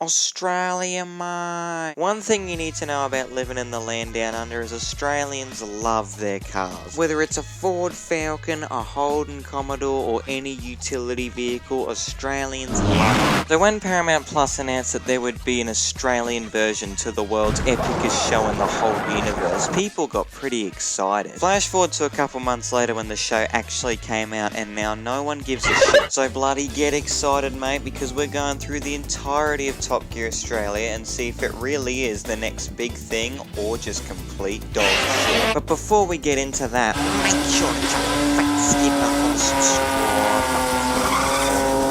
Australia, mate. One thing you need to know about living in the land down under is Australians love their cars. Whether it's a Ford Falcon, a Holden Commodore, or any utility vehicle, Australians love it. So when Paramount Plus announced that there would be an Australian version to the world's epicest show in the whole universe, people got pretty excited. Flash forward to a couple months later when the show actually came out, and now no one gives a shit. So bloody get excited, mate, because we're going through the entirety of Top Gear Australia and see if it really is the next big thing or just complete dog shit. But before we get into that, make sure to skip up and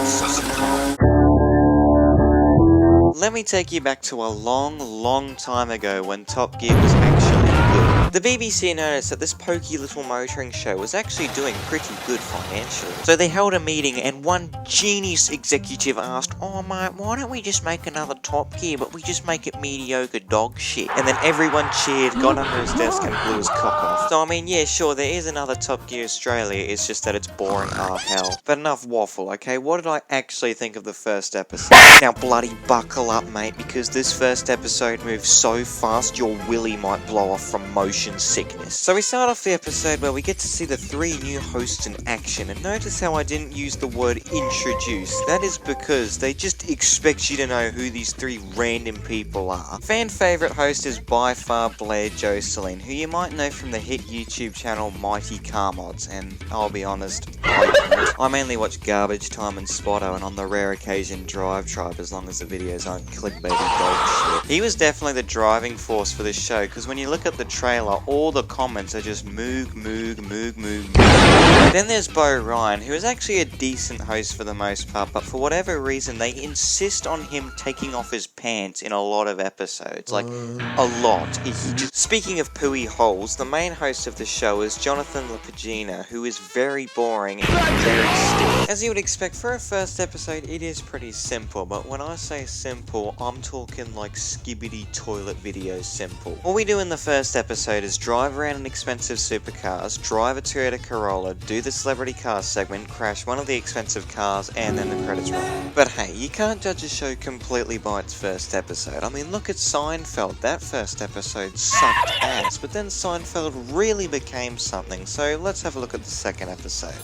subscribe. Let me take you back to a long time ago when Top Gear was actually good. The BBC noticed that this pokey little motoring show was actually doing pretty good financially. So they held a meeting and one genius executive asked, "Oh mate, why don't we just make another Top Gear, but we just make it mediocre dog shit?" And then everyone cheered, got under his desk and blew his cock off. So I mean, yeah, sure, there is another Top Gear Australia, it's just that it's boring hell. But enough waffle, okay? What did I actually think of the first episode? Now bloody buckle up, mate, because this first episode moves so fast your willy might blow off from motion sickness. So we start off the episode where we get to see the three new hosts in action, and notice how I didn't use the word introduce. That is because they just expect you to know who these three random people are. Fan favourite host is by far Blair Jocelyn, who you might know from the hit YouTube channel Mighty Car Mods, and I'll be honest, I mainly watch Garbage Time and Spotto, and on the rare occasion Drive Tribe, as long as the videos aren't clickbaity dog shit. He was definitely the driving force for this show, because when you look at the trailer, all the comments are just moog. Then there's Bo Ryan, who is actually a decent host for the most part, but for whatever reason they insist on him taking off his pants in a lot of episodes, like a lot. Speaking of pooey holes, the main host of the show is Jonathan LaPagina, who is very boring and very stiff. As you would expect for a first episode, it is pretty simple, but when I say simple, I'm talking like skibbity toilet video simple. All we do in the first episode is drive around in expensive supercars, drive a Toyota Corolla, do the celebrity car segment, crash one of the expensive cars, and then the credits roll. But hey, you can't judge a show completely by its first episode. I mean, look at Seinfeld. That first episode sucked ass, but then Seinfeld really became something. So let's have a look at the second episode.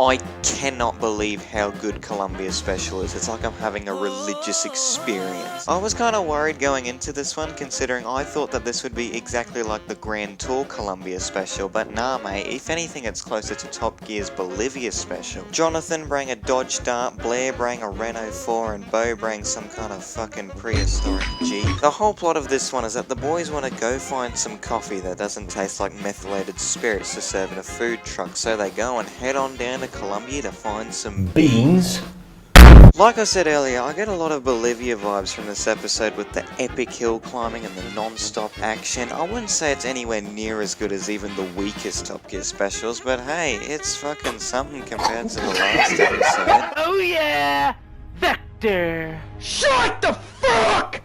I cannot believe how good Colombia Special is. It's like I'm having a religious experience. I was kind of worried going into this one, considering I thought that this would be exactly like the Grand Tour Colombia Special, but nah mate, if anything it's closer to Top Gear's Bolivia Special. Jonathan bring a Dodge Dart, Blair bring a Renault 4, and Bo bring some kind of fucking prehistoric Jeep. The whole plot of this one is that the boys want to go find some coffee that doesn't taste like methylated spirits to serve in a food truck, so they go and head on down to Colombia to find some beans. Like I said earlier, I get a lot of Bolivia vibes from this episode with the epic hill climbing and the non-stop action. I wouldn't say it's anywhere near as good as even the weakest Top Gear specials, but hey, it's fucking something compared to the last episode. Oh yeah! Vector! Shut the fuck!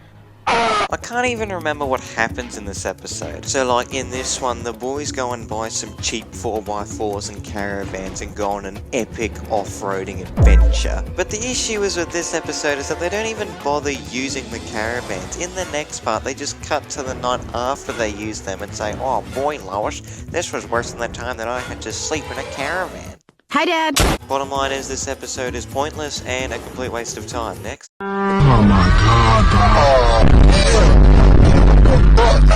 I can't even remember what happens in this episode. So like in this one, the boys go and buy some cheap 4x4s and caravans and go on an epic off-roading adventure. But the issue is with this episode is that they don't even bother using the caravans. In the next part, they just cut to the night after they use them and say, "Oh boy, Lois, this was worse than the time that I had to sleep in a caravan." Hi, Dad. Bottom line is this episode is pointless and a complete waste of time. Next. Oh my god.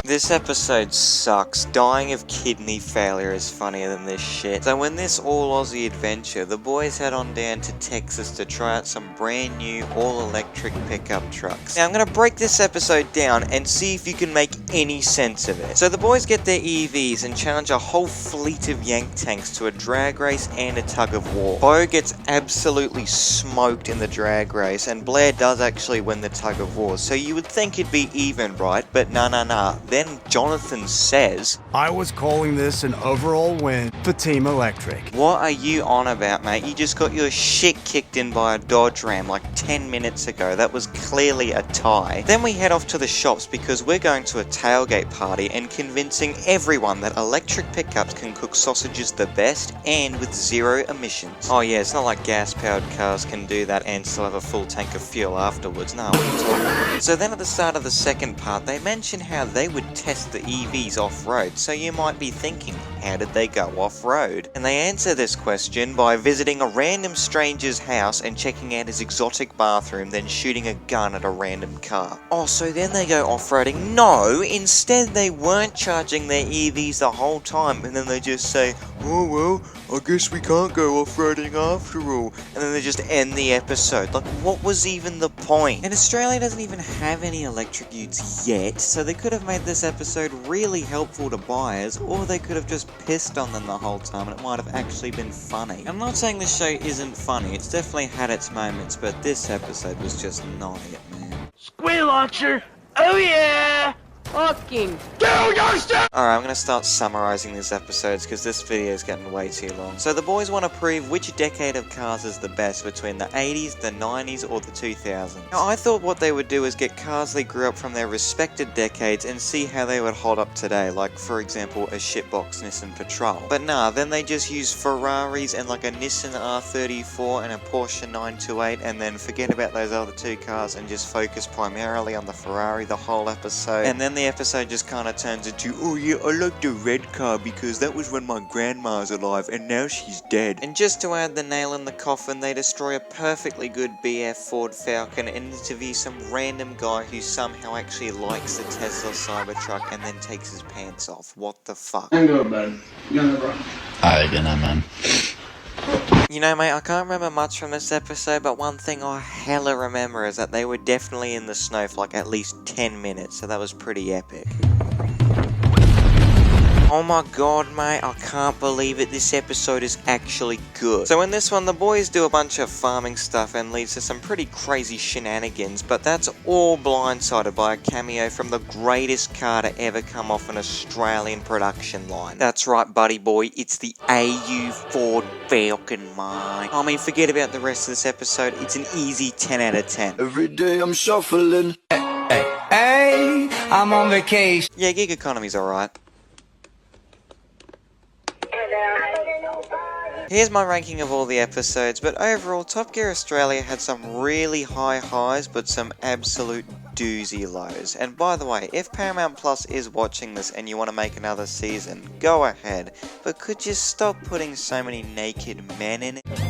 This episode sucks. Dying of kidney failure is funnier than this shit. So in this all-Aussie adventure, the boys head on down to Texas to try out some brand new all-electric pickup trucks. Now I'm gonna break this episode down and see if you can make any sense of it. So the boys get their EVs and challenge a whole fleet of Yank tanks to a drag race and a tug of war. Bo gets absolutely smoked in the drag race, and Blair does actually win the tug of war, so you would think it'd be even, right? But nah. then Jonathan says, I was calling this an overall win for Team Electric. "What are you on about, mate? You just got your shit kicked in by a Dodge Ram like 10 minutes ago. That was clearly a tie." Then we head off to the shops because we're going to a tailgate party and convincing everyone that electric pickups can cook sausages the best and with zero emissions. Oh yeah, it's not like gas-powered cars can do that and still have a full tank of fuel afterwards. No, what are you talking about? So then at the start of the second part, they mention how they would test the EVs off-road. So you might be thinking, how did they go off-road? And they answer this question by visiting a random stranger's house and checking out his exotic bathroom, then shooting a gun at a random car. Oh, so then they go off-roading? No, instead they weren't charging their EVs the whole time, and then they just say, "Oh well, I guess we can't go off-roading after all," and then they just end the episode. Like, what was even the point? And Australia doesn't even have any electric utes yet, so they could have made this episode really helpful to buyers, or they could have just pissed on them the whole time and it might have actually been funny. I'm not saying this show isn't funny, it's definitely had its moments, but this episode was just not it, man. Squid launcher! Oh yeah! Fucking Alright, I'm gonna start summarizing these episodes because this video is getting way too long. So the boys want to prove which decade of cars is the best between the 80s, the 90s, or the 2000s. Now I thought what they would do is get cars they grew up from their respected decades and see how they would hold up today, like for example a shitbox Nissan Patrol. But nah, then they just use Ferraris and like a Nissan R34 and a Porsche 928 and then forget about those other two cars and just focus primarily on the Ferrari the whole episode. And then the episode just kind of turns into, "Oh yeah, I like the red car because that was when my grandma's alive and now she's dead." And just to add the nail in the coffin, they destroy a perfectly good BF Ford Falcon and interview some random guy who somehow actually likes the Tesla Cybertruck and then takes his pants off. What the fuck? I'm good, man. You're bro. Alright, good night, man. You know, mate, I can't remember much from this episode, but one thing I hella remember is that they were definitely in the snow for like at least 10 minutes, so that was pretty epic. Oh my god, mate, I can't believe it, this episode is actually good. So in this one, the boys do a bunch of farming stuff and leads to some pretty crazy shenanigans, but that's all blindsided by a cameo from the greatest car to ever come off an Australian production line. That's right, buddy boy, it's the AU Ford Falcon, mate. I mean, forget about the rest of this episode, it's an easy 10 out of 10. Every day I'm shuffling. Hey, I'm on vacation. Yeah, gig economy's alright. Here's my ranking of all the episodes, but overall Top Gear Australia had some really high highs but some absolute doozy lows. And by the way, if Paramount Plus is watching this and you want to make another season, go ahead, but could you stop putting so many naked men in it?